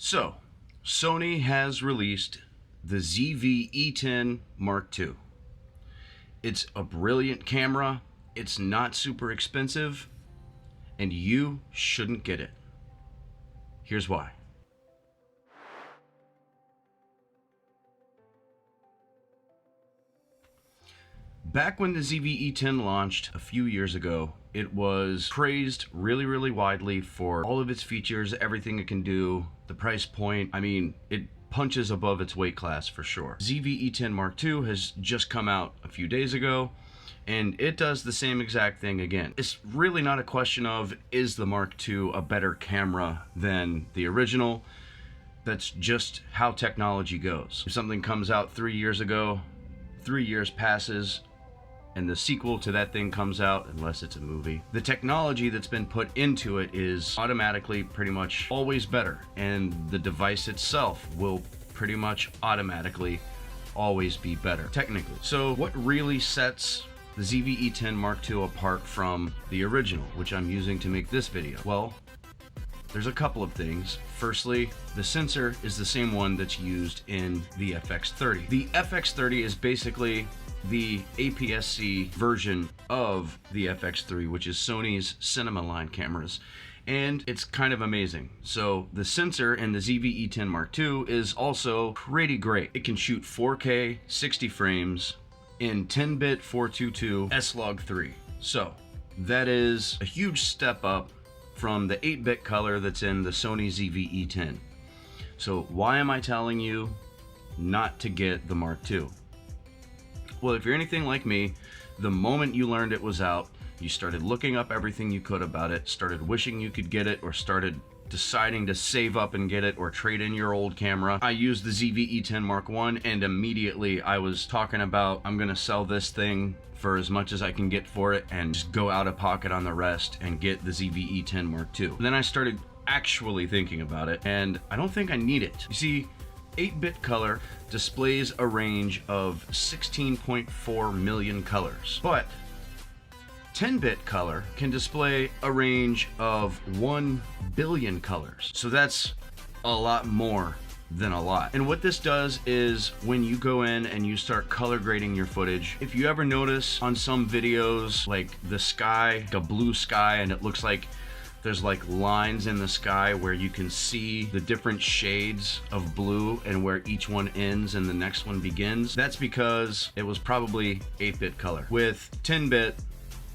So, Sony has released the ZV E10 Mark II. It's a brilliant camera, it's not super expensive, and you shouldn't get it. Here's why. Back when the ZV E10 launched a few years ago, it was praised really widely for all of its features, everything it can do, the price point. I mean, it punches above its weight class for sure. ZV E10 Mark II has just come out a few days ago, and it does the same exact thing again. It's really not a question of, is the Mark II a better camera than the original? That's just how technology goes. If something comes out 3 years ago, 3 years passes, and the sequel to that thing comes out, unless it's a movie, the technology that's been put into it is automatically pretty much always better, and the device itself will pretty much automatically always be better, technically. So what really sets the ZV E10 Mark II apart from the original, which I'm using to make this video? Well, there's a couple of things. Firstly, the sensor is the same one that's used in the FX30. The FX30 is basically the APS-C version of the FX3, which is Sony's cinema line cameras, and it's kind of amazing. So the sensor in the ZV E10 Mark II is also pretty great. It can shoot 4K 60 frames in 10-bit 422 S-Log3. So that is a huge step up from the 8-bit color that's in the Sony ZV E10. So why am I telling you not to get the Mark II? Well, if you're anything like me, the moment you learned it was out, you started looking up everything you could about it, started wishing you could get it, or started deciding to save up and get it or trade in your old camera. I used the ZV E10 Mark I, and immediately I was talking about, I'm gonna sell this thing for as much as I can get for it and just go out of pocket on the rest and get the ZV E10 Mark II. And then I started actually thinking about it, and I don't think I need it. You see, 8-bit color displays a range of 16.4 million colors, but 10-bit color can display a range of 1 billion colors. So that's a lot more than a lot. And what this does is, when you go in and you start color grading your footage, if you ever notice on some videos, like the sky, like a blue sky, and it looks like there's like lines in the sky where you can see the different shades of blue and where each one ends and the next one begins. That's because it was probably 8-bit color. With 10-bit,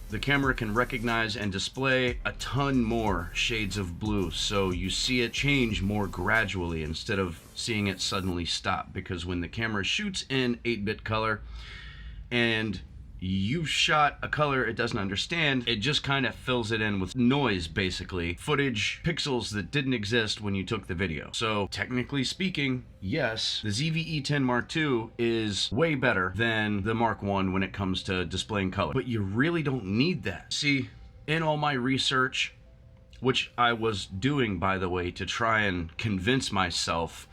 the camera can recognize and display a ton more shades of blue, so you see it change more gradually instead of seeing it suddenly stop. Because when the camera shoots in 8-bit color and you shot a color it doesn't understand, it just kind of fills it in with noise, basically. Footage, pixels that didn't exist when you took the video. So technically speaking, yes, the ZV E10 Mark II is way better than the Mark I when it comes to displaying color. But you really don't need that. See, in all my research, which I was doing, by the way, to try and convince myself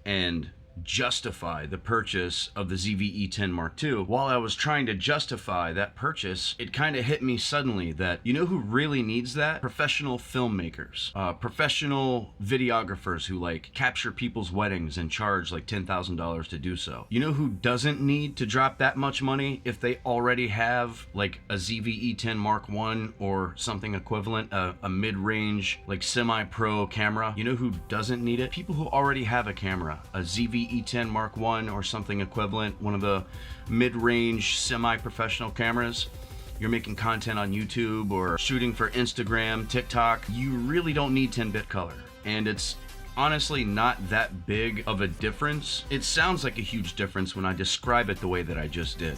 and justify the purchase of the ZV E10 Mark II, while I was trying to justify that purchase, it kind of hit me suddenly that, you know who really needs that? Professional filmmakers, professional videographers who like capture people's weddings and charge like $10,000 to do so. You know who doesn't need to drop that much money if they already have like a ZV E10 Mark I or something equivalent, a mid-range like semi-pro camera? You know who doesn't need it? People who already have a camera, a ZV E10 Mark I or something equivalent, one of the mid-range semi-professional cameras. You're making content on YouTube or shooting for Instagram, TikTok. You really don't need 10-bit color, and it's honestly not that big of a difference. It sounds like a huge difference when I describe it the way that I just did,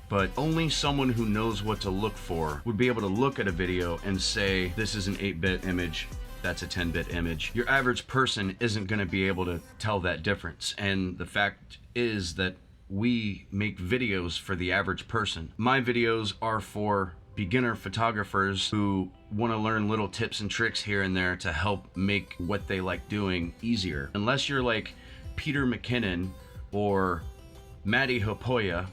but only someone who knows what to look for would be able to look at a video and say, this is an 8-bit image, that's a 10-bit image. Your average person isn't going to be able to tell that difference. And the fact is that we make videos for the average person. My videos are for beginner photographers who want to learn little tips and tricks here and there to help make what they like doing easier. Unless you're like Peter McKinnon or Matty Hopoya,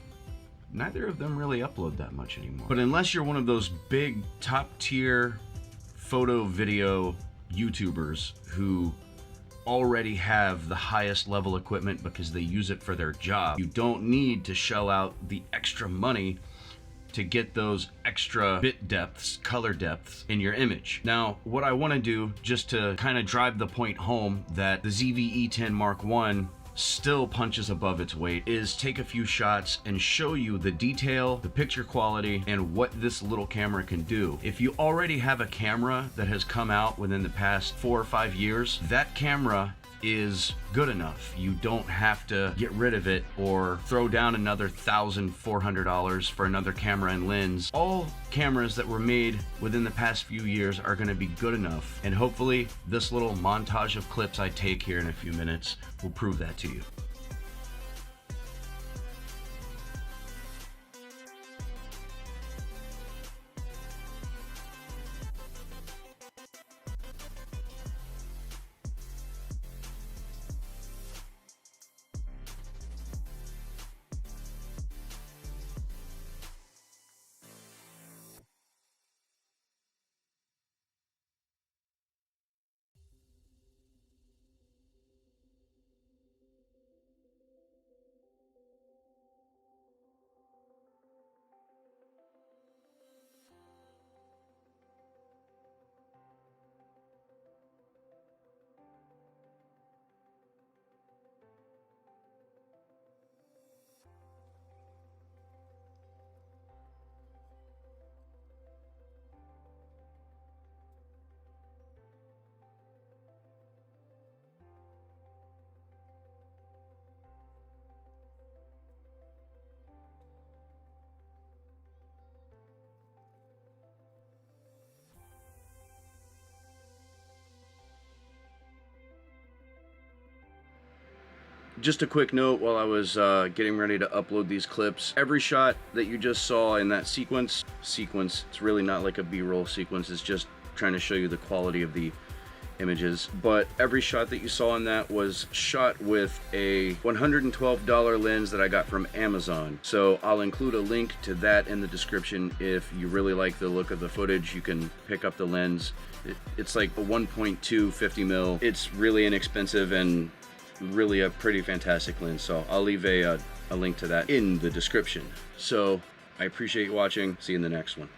neither of them really upload that much anymore. But unless you're one of those big top tier photo video YouTubers who already have the highest level equipment because they use it for their job. You don't need to shell out the extra money to get those extra bit depths, color depths in your image. Now, what I want to do, just to kind of drive the point home that the ZV E10 Mark I still punches above its weight, is take a few shots and show you the detail, the picture quality, and what this little camera can do. If you already have a camera that has come out within the past 4 or 5 years, that camera is good enough. You don't have to get rid of it or throw down another $1,400 for another camera and lens. All cameras that were made within the past few years are going to be good enough, and hopefully this little montage of clips I take here in a few minutes will prove that to you. Just a quick note while I was getting ready to upload these clips. Every shot that you just saw in that sequence, it's really not like a B-roll sequence, it's just trying to show you the quality of the images. But every shot that you saw in that was shot with a $112 lens that I got from Amazon. So I'll include a link to that in the description. If you really like the look of the footage, you can pick up the lens. It's like a 1.2 50mm. It's really inexpensive and really a pretty fantastic lens, so I'll leave a link to that in the description. So I appreciate you watching. See you in the next one.